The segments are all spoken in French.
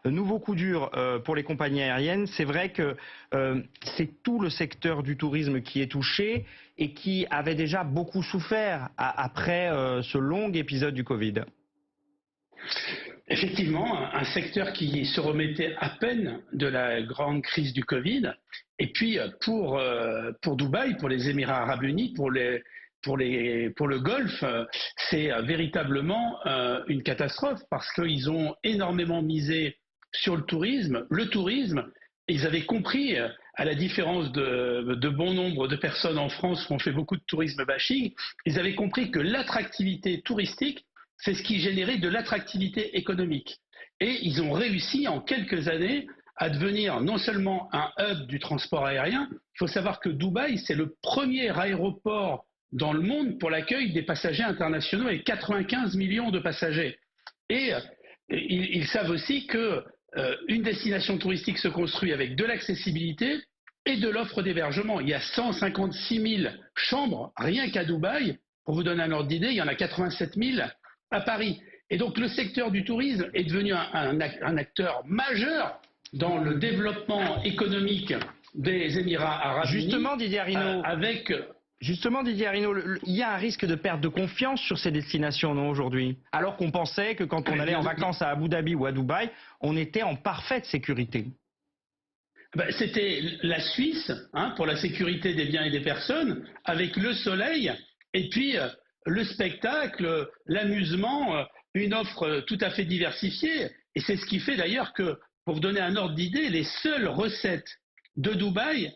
Nouveau coup dur pour les compagnies aériennes. C'est vrai que c'est tout le secteur du tourisme qui est touché et qui avait déjà beaucoup souffert après ce long épisode du Covid. Effectivement, un secteur qui se remettait à peine de la grande crise du Covid. Et puis pour Dubaï, pour les Émirats arabes unis, pour le Golfe, c'est véritablement une catastrophe parce qu'ils ont énormément misé sur le tourisme. Le tourisme, ils avaient compris, à la différence de bon nombre de personnes en France qui ont fait beaucoup de tourisme bashing, ils avaient compris que l'attractivité touristique, c'est ce qui générait de l'attractivité économique. Et ils ont réussi en quelques années à devenir non seulement un hub du transport aérien. Il faut savoir que Dubaï, c'est le premier aéroport dans le monde pour l'accueil des passagers internationaux avec 95 millions de passagers. Et ils savent aussi que une destination touristique se construit avec de l'accessibilité et de l'offre d'hébergement. Il y a 156 000 chambres rien qu'à Dubaï. Pour vous donner un ordre d'idée, il y en a 87 000 à Paris. Et donc le secteur du tourisme est devenu un acteur majeur dans le développement économique des Émirats arabes unis. Justement, Didier Arrino, il y a un risque de perte de confiance sur ces destinations, non, aujourd'hui? Alors qu'on pensait que quand on allait en vacances à Abu Dhabi ou à Dubaï, on était en parfaite sécurité. C'était la Suisse, pour la sécurité des biens et des personnes, avec le soleil et puis le spectacle, l'amusement, une offre tout à fait diversifiée. Et c'est ce qui fait d'ailleurs que, pour vous donner un ordre d'idée, les seules recettes de Dubaï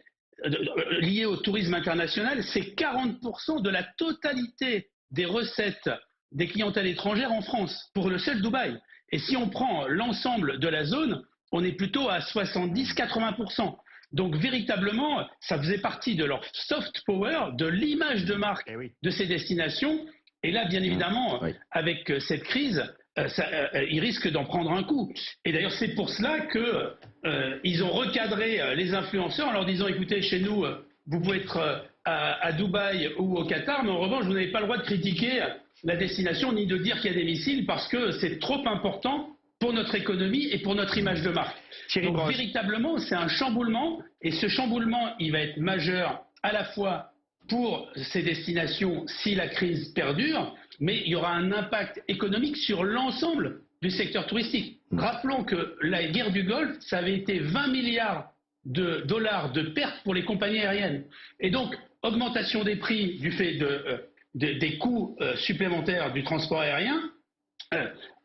liées au tourisme international, c'est 40% de la totalité des recettes des clientèles étrangères en France, pour le seul Dubaï. Et si on prend l'ensemble de la zone, on est plutôt à 70-80%. Donc véritablement, ça faisait partie de leur soft power, de l'image de marque de ces destinations. Et là, bien évidemment, avec cette crise, ils risquent d'en prendre un coup. Et d'ailleurs, c'est pour cela qu'ils ont recadré les influenceurs en leur disant, écoutez, chez nous, vous pouvez être à Dubaï ou au Qatar, mais en revanche, vous n'avez pas le droit de critiquer la destination ni de dire qu'il y a des missiles parce que c'est trop important pour notre économie et pour notre image de marque. Donc véritablement, c'est un chamboulement, et ce chamboulement, il va être majeur à la fois pour ces destinations si la crise perdure, mais il y aura un impact économique sur l'ensemble du secteur touristique. Rappelons que la guerre du Golfe, ça avait été 20 milliards de dollars de pertes pour les compagnies aériennes. Et donc, augmentation des prix du fait des coûts supplémentaires du transport aérien,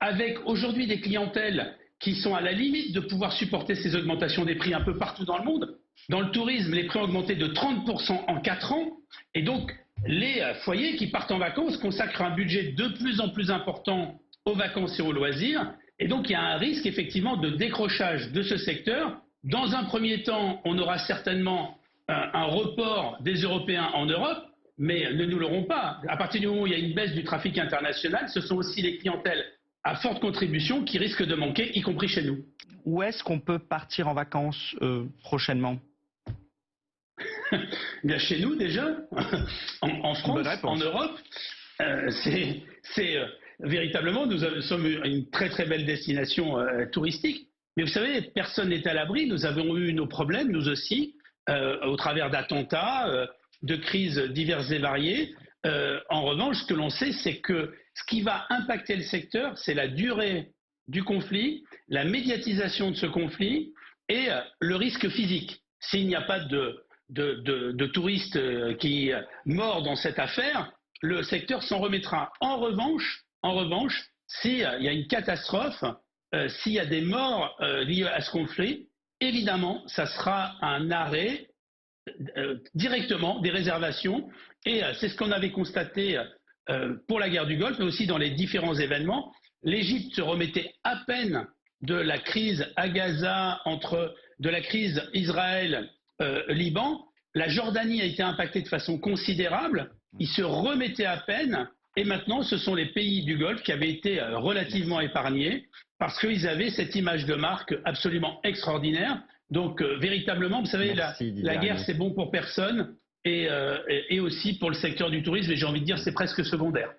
avec aujourd'hui des clientèles qui sont à la limite de pouvoir supporter ces augmentations des prix un peu partout dans le monde. Dans le tourisme, les prix ont augmenté de 30% en 4 ans. Et donc, les foyers qui partent en vacances consacrent un budget de plus en plus important aux vacances et aux loisirs. Et donc, il y a un risque effectivement de décrochage de ce secteur. Dans un premier temps, on aura certainement un report des Européens en Europe, mais ne nous l'aurons pas. À partir du moment où il y a une baisse du trafic international, ce sont aussi les clientèles à forte contribution qui risquent de manquer, y compris chez nous. Où est-ce qu'on peut partir en vacances prochainement? Bien chez nous déjà, en France, en Europe, véritablement, nous sommes une très très belle destination touristique. Mais vous savez, personne n'est à l'abri. Nous avons eu nos problèmes, nous aussi, au travers d'attentats, de crises diverses et variées. En revanche, ce que l'on sait, c'est que ce qui va impacter le secteur, c'est la durée du conflit, la médiatisation de ce conflit et le risque physique. S'il n'y a pas de touristes qui meurent dans cette affaire, le secteur s'en remettra. En revanche, s'il y a une catastrophe, s'il y a des morts liés à ce conflit, évidemment, ça sera un arrêt directement des réservations. Et c'est ce qu'on avait constaté pour la guerre du Golfe, mais aussi dans les différents événements. L'Égypte se remettait à peine de la crise à Gaza, de la crise Israël-Liban. La Jordanie a été impactée de façon considérable. Ils se remettaient à peine. Et maintenant, ce sont les pays du Golfe qui avaient été relativement épargnés parce qu'ils avaient cette image de marque absolument extraordinaire. Donc, véritablement, vous savez, la guerre, c'est bon pour personne et aussi pour le secteur du tourisme. Et j'ai envie de dire, c'est presque secondaire.